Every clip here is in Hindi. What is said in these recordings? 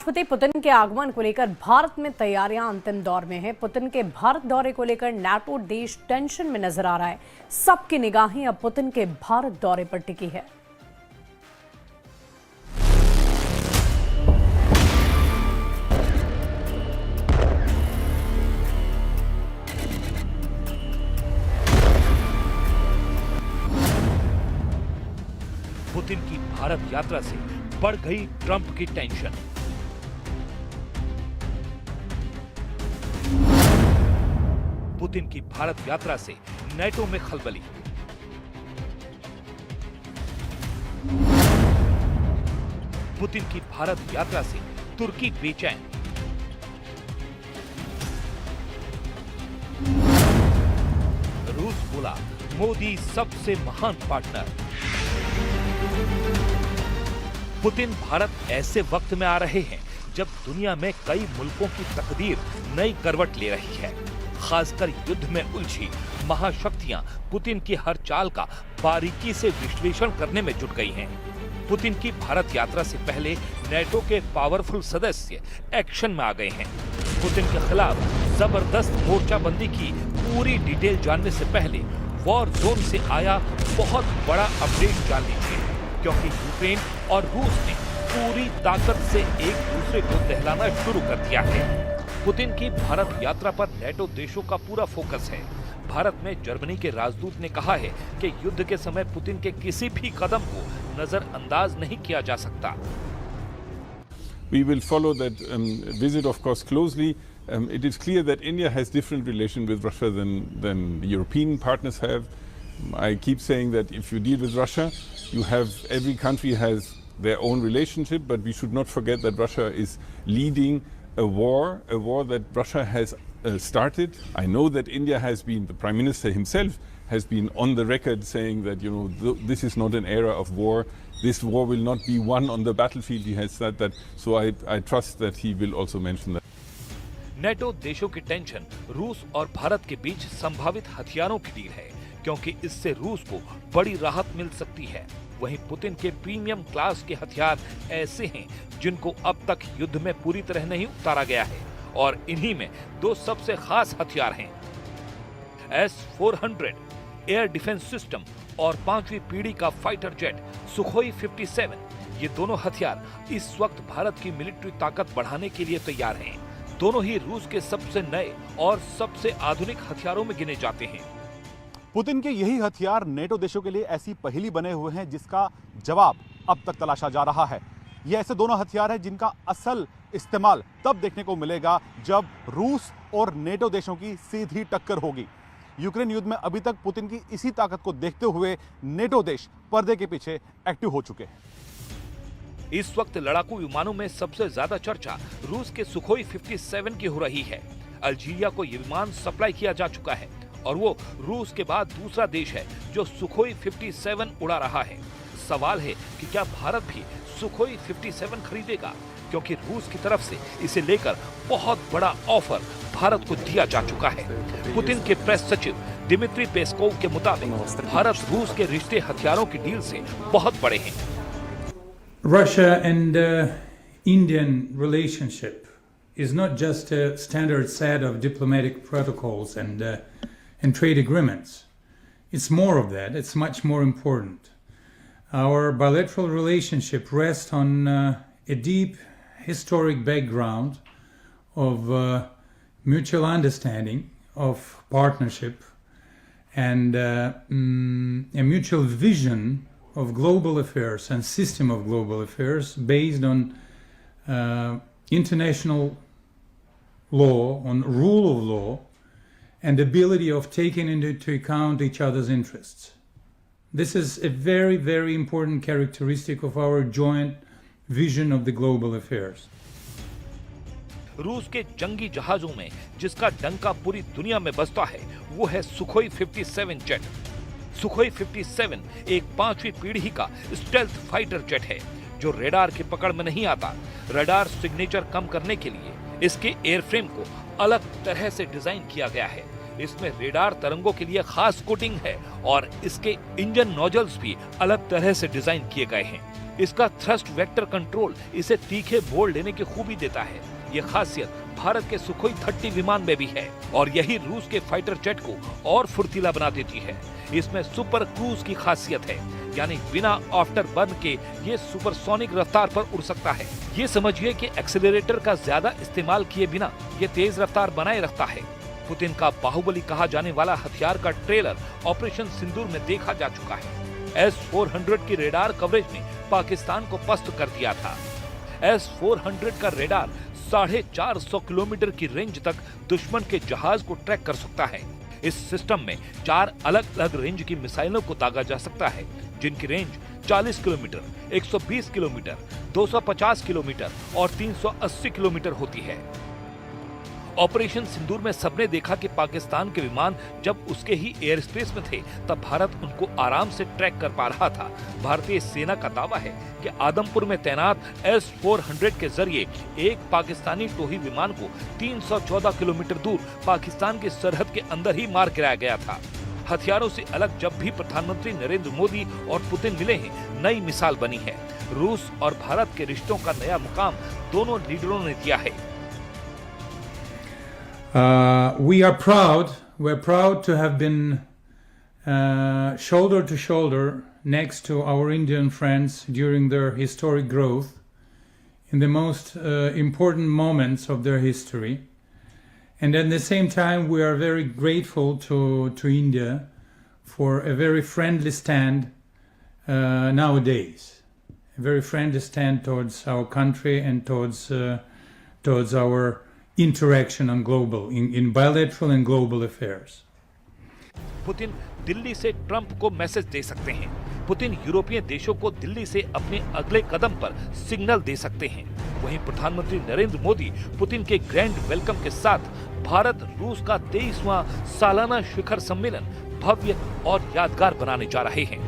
राष्ट्रपति पुतिन के आगमन को लेकर भारत में तैयारियां अंतिम दौर में हैं। पुतिन के भारत दौरे को लेकर नाटो देश टेंशन में नजर आ रहा है। सबकी निगाहें अब पुतिन के भारत दौरे पर टिकी है। पुतिन की भारत यात्रा से बढ़ गई ट्रंप की टेंशन। पुतिन की भारत यात्रा से नेटो में खलबली। पुतिन की भारत यात्रा से तुर्की बेचैन। रूस बोला मोदी सबसे महान पार्टनर। पुतिन भारत ऐसे वक्त में आ रहे हैं जब दुनिया में कई मुल्कों की तकदीर नई करवट ले रही है। खासकर युद्ध में उलझी महाशक्तियां पुतिन की हर चाल का बारीकी से विश्लेषण करने में जुट गई हैं। पुतिन की भारत यात्रा से पहले नेटो के पावरफुल सदस्य एक्शन में आ गए हैं। पुतिन के खिलाफ जबरदस्त मोर्चाबंदी की पूरी डिटेल जानने से पहले वॉर जोन से आया बहुत बड़ा अपडेट जान लीजिए, क्योंकि यूक्रेन और रूस ने पूरी ताकत से एक दूसरे को दहलाना शुरू कर दिया है। पुतिन की भारत यात्रा पर नेटो देशों का पूरा फोकस है। भारत में जर्मनी के राजदूत ने कहा है कि युद्ध के समय पुतिन के किसी भी कदम को नजरअंदाज नहीं किया जा सकता। We will follow that visit, of course, closely. It is clear that India has different relations with Russia than European partners have. I keep saying that if you deal with Russia, every country has their own relationship, but we should not forget that Russia is leading a war that Russia has started. I know that India has been, the Prime Minister himself has been on the record saying that, this is not an era of war. This war will not be won on the battlefield. He has said that, so I trust that he will also mention that. NATO देशों की टेंशन रूस और भारत के बीच संभावित हथियारों की डील है, क्योंकि इससे रूस को बड़ी राहत मिल सकती है। वहीं पुतिन के प्रीमियम क्लास के हथियार ऐसे हैं जिनको अब तक युद्ध में पूरी तरह नहीं उतारा गया है, और इन्हीं में दो सबसे खास हथियार हैं। S-400 एयर डिफेंस सिस्टम और 5वीं पीढ़ी का फाइटर जेट सुखोई 57। ये दोनों हथियार इस वक्त भारत की मिलिट्री ताकत बढ़ाने के लिए तैयार हैं। दोनों ही रूस के सबसे नए और सबसे आधुनिक हथियारों में गिने जाते हैं। पुतिन के यही हथियार नेटो देशों के लिए ऐसी पहेली बने हुए हैं जिसका जवाब अब तक तलाशा जा रहा है। ये ऐसे दोनों हथियार हैं जिनका असल इस्तेमाल तब देखने को मिलेगा जब रूस और नेटो देशों की सीधी टक्कर होगी। यूक्रेन युद्ध में अभी तक पुतिन की इसी ताकत को देखते हुए नेटो देश पर्दे के पीछे एक्टिव हो चुके हैं। इस वक्त लड़ाकू विमानों में सबसे ज्यादा चर्चा रूस के सुखोई 57 की हो रही है। अल्जीरिया को ये विमान सप्लाई किया जा चुका है और वो रूस के बाद दूसरा देश है जो सुखोई 57 उड़ा रहा है। सवाल है कि क्या भारत भी सुखोई 57 खरीदेगा, क्योंकि रूस की तरफ से इसे लेकर बहुत बड़ा ऑफर भारत को दिया जा चुका है। पुतिन के प्रेस सचिव दिमित्री पेस्कोव के मुताबिक भारत रूस के रिश्ते हथियारों की डील से बहुत बड़े हैं। Russia and Indian relationship is not just a standard set of diplomatic protocols and trade agreements. It's more of that. It's much more important. Our bilateral relationship rests on a deep historic background of mutual understanding, of partnership, and a mutual vision of global affairs and system of global affairs based on international law, on rule of law, and ability of taking into account each other's interests. This is a very, very important characteristic of our joint vision of the global affairs. रूस के जंगी जहाजों में जिसका डंका पूरी दुनिया में बजता है वो है सुखोई 57 जेट। सुखोई 57 एक 5वीं पीढ़ी का स्टेल्थ फाइटर जेट है जो रेडार की पकड़ में नहीं आता। रेडार सिग्नेचर कम करने के लिए इसके एयरफ्रेम को अलग तरह से डिजाइन किया गया है। इसमें रेडार तरंगों के लिए खास कोटिंग है और इसके इंजन नोजल्स भी अलग तरह से डिजाइन किए गए हैं। इसका थ्रस्ट वेक्टर कंट्रोल इसे तीखे मोड़ लेने की खूबी देता है। ये खासियत भारत के सुखोई 30 विमान में भी है और यही रूस के फाइटर जेट को और फुर्तीला बना देती है। इसमें सुपर क्रूज की खासियत है, यानी बिना आफ्टर बर्न के ये सुपरसोनिक रफ्तार पर उड़ सकता है। ये समझिए कि एक्सेलरेटर का ज्यादा इस्तेमाल किए बिना ये तेज रफ्तार बनाए रखता है। पुतिन का बाहुबली कहा जाने वाला हथियार का ट्रेलर ऑपरेशन सिंदूर में देखा जा चुका है। S-400 की रेडार कवरेज ने पाकिस्तान को पस्त कर दिया था। S-400 का रेडार 450 किलोमीटर की रेंज तक दुश्मन के जहाज को ट्रैक कर सकता है। इस सिस्टम में 4 अलग अलग रेंज की मिसाइलों को दागा जा सकता है, जिनकी रेंज 40 किलोमीटर, 120 किलोमीटर, 250 किलोमीटर और 380 किलोमीटर होती है। ऑपरेशन सिंदूर में सबने देखा कि पाकिस्तान के विमान जब उसके ही एयर स्पेस में थे तब भारत उनको आराम से ट्रैक कर पा रहा था। भारतीय सेना का दावा है कि आदमपुर में तैनात S-400 के जरिए एक पाकिस्तानी टोही विमान को 314 किलोमीटर दूर पाकिस्तान की सरहद के अंदर ही मार गिराया गया था। हथियारों से अलग जब भी प्रधानमंत्री नरेंद्र मोदी और पुतिन मिले हैं, नई मिसाल बनी है। रूस और भारत के रिश्तों का नया मुकाम दोनों लीडरों ने दिया है। We're proud to have been shoulder to shoulder next to our Indian friends during their historic growth in the most important moments of their history. And at the same time, we are very grateful to India for a very friendly stand nowadays. A very friendly stand towards our country and towards our interaction on global, in bilateral and global affairs. Putin Delhi से ट्रंप को मैसेज दे सकते हैं। पुतिन यूरोपीय देशों को दिल्ली से अपने अगले कदम पर सिग्नल दे सकते हैं। वहीं प्रधानमंत्री नरेंद्र मोदी पुतिन के ग्रैंड वेलकम के साथ भारत रूस का 23वां सालाना शिखर सम्मेलन भव्य और यादगार बनाने जा रहे हैं।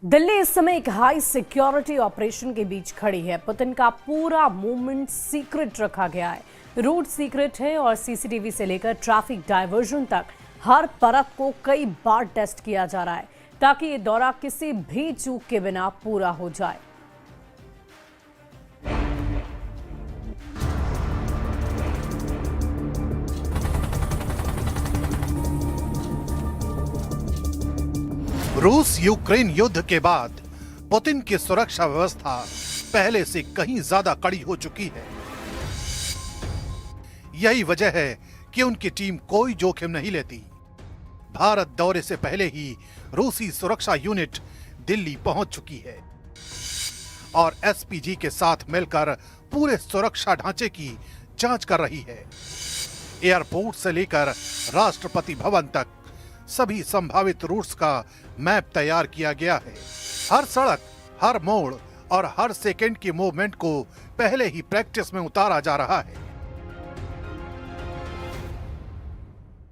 दिल्ली इस समय एक हाई सिक्योरिटी ऑपरेशन के बीच खड़ी है। पुतिन का पूरा मूवमेंट सीक्रेट रखा गया है। रूट सीक्रेट है और सीसीटीवी से लेकर ट्रैफिक डायवर्जन तक हर परत को कई बार टेस्ट किया जा रहा है ताकि ये दौरा किसी भी चूक के बिना पूरा हो जाए। रूस यूक्रेन युद्ध के बाद पुतिन की सुरक्षा व्यवस्था पहले से कहीं ज्यादा कड़ी हो चुकी है। यही वजह है कि उनकी टीम कोई जोखिम नहीं लेती। भारत दौरे से पहले ही रूसी सुरक्षा यूनिट दिल्ली पहुंच चुकी है और एसपीजी के साथ मिलकर पूरे सुरक्षा ढांचे की जांच कर रही है। एयरपोर्ट से लेकर राष्ट्रपति भवन तक सभी संभावित रूट्स का मैप तैयार किया गया है। हर सड़क, हर मोड़ और हर सेकंड की मूवमेंट को पहले ही प्रैक्टिस में उतारा जा रहा है।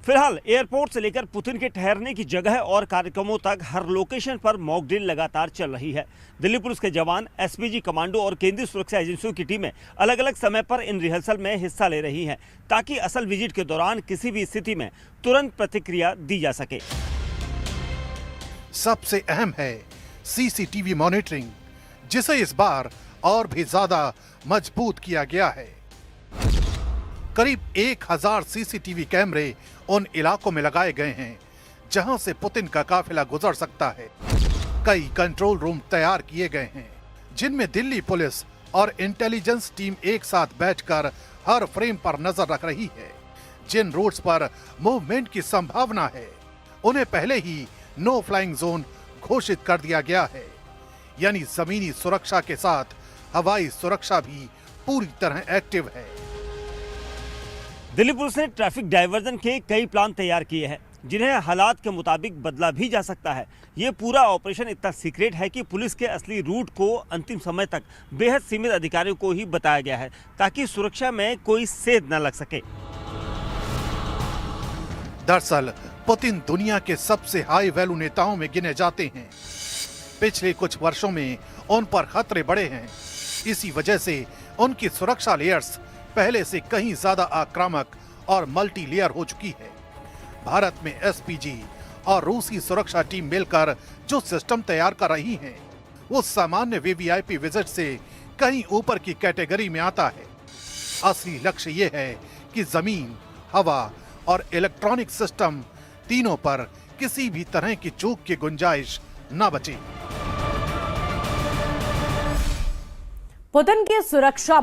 फिलहाल एयरपोर्ट से लेकर पुतिन के ठहरने की जगह और कार्यक्रमों तक हर लोकेशन पर मॉक ड्रिल लगातार चल रही है। दिल्ली पुलिस के जवान, एसपीजी कमांडो और केंद्रीय सुरक्षा एजेंसियों की टीमें अलग अलग समय पर इन रिहर्सल में हिस्सा ले रही हैं ताकि असल विजिट के दौरान किसी भी स्थिति में तुरंत प्रतिक्रिया दी जा सके। सबसे अहम है सीसीटीवी मॉनिटरिंग, जिसे इस बार और भी ज्यादा मजबूत किया गया है। करीब 1000 सीसीटीवी कैमरे उन इलाकों में लगाए गए हैं जहां से पुतिन का काफिला गुजर सकता है। कई कंट्रोल रूम तैयार किए गए हैं जिनमें दिल्ली पुलिस और इंटेलिजेंस टीम एक साथ बैठकर हर फ्रेम पर नजर रख रही है। जिन रूट्स पर मूवमेंट की संभावना है उन्हें पहले ही नो फ्लाइंग जोन घोषित कर दिया गया है, यानी जमीनी सुरक्षा के साथ हवाई सुरक्षा भी पूरी तरह एक्टिव है। दिल्ली पुलिस ने ट्रैफिक डायवर्जन के कई प्लान तैयार किए हैं जिन्हें हालात के मुताबिक बदला भी जा सकता है। ये पूरा ऑपरेशन इतना सीक्रेट है कि पुलिस के असली रूट को अंतिम समय तक बेहद सीमित अधिकारियों को ही बताया गया है ताकि सुरक्षा में कोई सेध न लग सके। दरअसल पुतिन दुनिया के सबसे हाई वैल्यू नेताओं में गिने जाते हैं। पिछले कुछ वर्षों में उन पर खतरे बढ़े हैं। इसी वजह से उनकी सुरक्षा लेयर्स पहले से कहीं ज्यादा आक्रामक और मल्टी लेयर हो चुकी है। भारत में एसपीजी और रूसी सुरक्षा टीम मिलकर जो सिस्टम तैयार कर रही हैं, वो सामान्य वीवीआईपी विजिट से कहीं ऊपर की कैटेगरी में आता है। असली लक्ष्य ये है कि जमीन, हवा और इलेक्ट्रॉनिक सिस्टम तीनों पर किसी भी तरह की चूक की गुंजाइश न बचे। पुतिन की सुरक्षा